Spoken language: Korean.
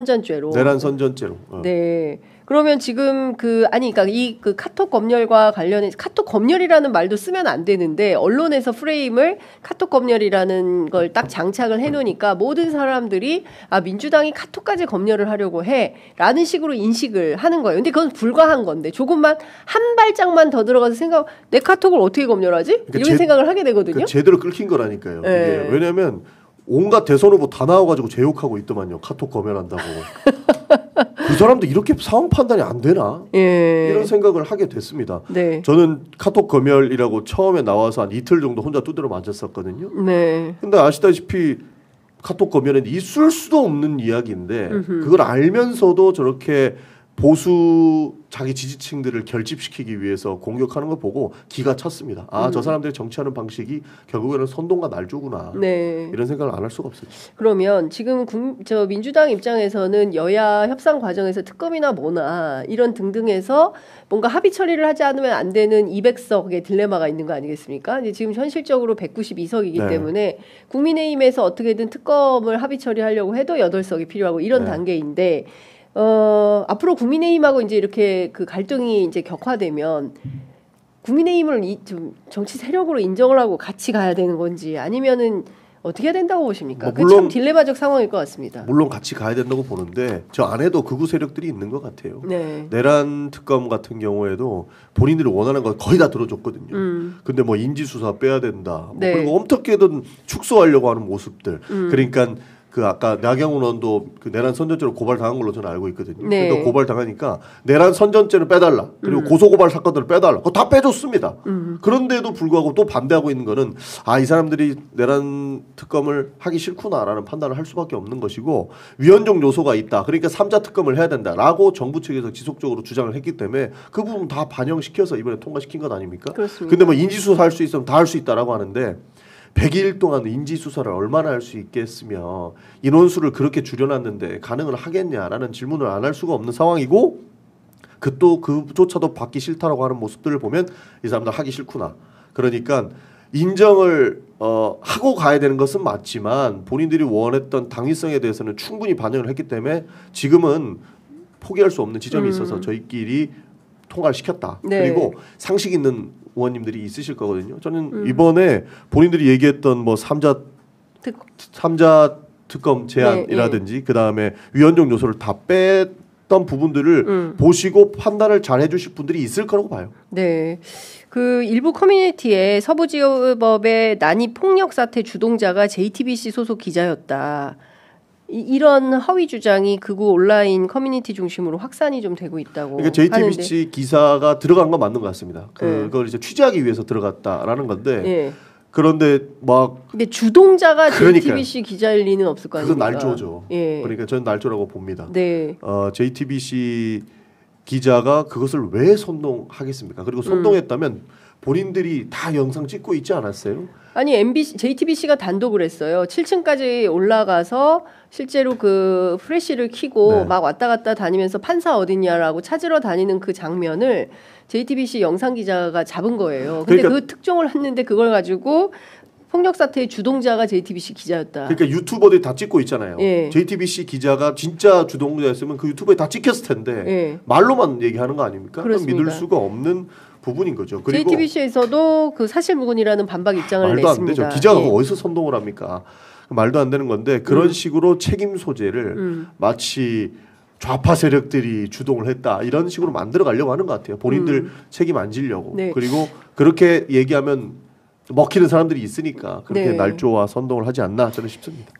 선전죄로. 내란 선전죄로. 네. 그러면 지금 그러니까 이 카톡 검열과 관련해 카톡 검열이라는 말도 쓰면 안 되는데 언론에서 프레임을 카톡 검열이라는 걸 딱 장착을 해놓으니까 모든 사람들이 민주당이 카톡까지 검열을 하려고 해라는 식으로 인식을 하는 거예요. 근데 그건 불가한 건데 조금만 한 발짝만 더 들어가서 내 카톡을 어떻게 검열하지? 그러니까 이런 생각을 하게 되거든요. 그러니까 제대로 끌힌 거라니까요. 네. 이게. 왜냐하면 온갖 대선 후보 다 나와가지고 제욕하고 있더만요. 카톡 검열한다고. 그 사람도 이렇게 상황 판단이 안 되나? 예. 이런 생각을 하게 됐습니다. 네. 저는 카톡 검열이라고 처음에 나와서 한 이틀 정도 혼자 두드려 맞았었거든요. 네. 근데 아시다시피 카톡 검열은 있을 수도 없는 이야기인데 그걸 알면서도 저렇게 보수 자기 지지층들을 결집시키기 위해서 공격하는 걸 보고 기가 찼습니다. 저 사람들이 정치하는 방식이 결국에는 선동과 날조구나. 네. 이런 생각을 안 할 수가 없어요. 그러면 지금 민주당 입장에서는 여야 협상 과정에서 특검이나 뭐나 이런 등등해서 뭔가 합의 처리를 하지 않으면 안 되는 200석의 딜레마가 있는 거 아니겠습니까? 근데 지금 현실적으로 192석이기 네. 때문에 국민의힘에서 어떻게든 특검을 합의 처리하려고 해도 8석이 필요하고 이런 네. 단계인데 앞으로 국민의힘하고 이제 이렇게 갈등이 이제 격화되면 국민의힘을 좀 정치 세력으로 인정을 하고 같이 가야 되는 건지 아니면은 어떻게 해야 된다고 보십니까? 물론 참 딜레마적 상황일 것 같습니다. 물론 같이 가야 된다고 보는데 저 안에도 극우 세력들이 있는 것 같아요. 네. 내란 특검 같은 경우에도 본인들이 원하는 거 거의 다 들어줬거든요. 근데 뭐 인지수사 빼야 된다. 네. 그리고 어떻게든 축소하려고 하는 모습들. 그러니까 아까 나경원 의원도 내란 선전죄로 고발당한 걸로 저는 알고 있거든요. 네. 그러니까 고발당하니까 내란 선전죄를 빼달라. 그리고 고소고발 사건들을 빼달라. 그거 다 빼줬습니다. 그런데도 불구하고 또 반대하고 있는 거는 이 사람들이 내란 특검을 하기 싫구나라는 판단을 할 수밖에 없는 것이고 위헌적 요소가 있다. 그러니까 3자 특검을 해야 된다라고 정부 측에서 지속적으로 주장을 했기 때문에 그 부분 다 반영시켜서 이번에 통과시킨 것 아닙니까? 그렇습니다. 근데 뭐 인지수사 할 수 있으면 다 할 수 있다라고 하는데 100일 동안 인지수사를 얼마나 할 수 있겠으며 인원수를 그렇게 줄여놨는데 가능을 하겠냐라는 질문을 안 할 수가 없는 상황이고 그조차도 받기 싫다라고 하는 모습들을 보면 이 사람들 하기 싫구나. 그러니까 인정을 하고 가야 되는 것은 맞지만 본인들이 원했던 당위성에 대해서는 충분히 반영을 했기 때문에 지금은 포기할 수 없는 지점이 있어서 저희끼리 통과를 시켰다. 네. 그리고 상식 있는 의원님들이 있으실 거거든요. 저는 이번에 본인들이 얘기했던 뭐 3자 특검 제안이라든지 네. 그다음에 위헌적 요소를 다 뺐던 부분들을 보시고 판단을 잘 해주실 분들이 있을 거라고 봐요. 네. 일부 커뮤니티에 서부지법의 난입 폭력 사태 주동자가 JTBC 소속 기자였다. 이런 허위 주장이 극우 온라인 커뮤니티 중심으로 확산이 좀 되고 있다고. 그러니까 JTBC 하는데. 기사가 들어간 건 맞는 것 같습니다. 그걸 이제 취재하기 위해서 들어갔다라는 건데. 네. 그런데 근데 주동자가 그러니까요. JTBC 기자일 리는 없을 거 아닙니까? 그건 날조죠. 예. 그러니까 저는 날조라고 봅니다. 네. JTBC 기자가 그것을 왜 선동하겠습니까? 그리고 선동했다면 본인들이 다 영상 찍고 있지 않았어요? 아니 JTBC가 단독을 했어요. 7층까지 올라가서 실제로 프레시를 켜고 네. 막 왔다 갔다 다니면서 판사 어딨냐라고 찾으러 다니는 그 장면을 JTBC 영상 기자가 잡은 거예요. 근데 그러니까, 그 특종을 했는데 그걸 가지고 폭력 사태의 주동자가 JTBC 기자였다. 그러니까 유튜버들이 다 찍고 있잖아요. 예. JTBC 기자가 진짜 주동자였으면 그 유튜브에 다 찍혔을 텐데 예. 말로만 얘기하는 거 아닙니까? 그렇습니다. 믿을 수가 없는 부분인 거죠. 그리고 JTBC에서도 사실무근이라는 반박 입장을 말도 냈습니다. 안 되죠. 기자가 예. 어디서 선동을 합니까? 말도 안 되는 건데 그런 식으로 책임 소재를 마치 좌파 세력들이 주동을 했다 이런 식으로 만들어 가려고 하는 것 같아요. 본인들 책임 안 지려고. 네. 그리고 그렇게 얘기하면 먹히는 사람들이 있으니까 그렇게 네. 날조와 선동을 하지 않나 저는 싶습니다.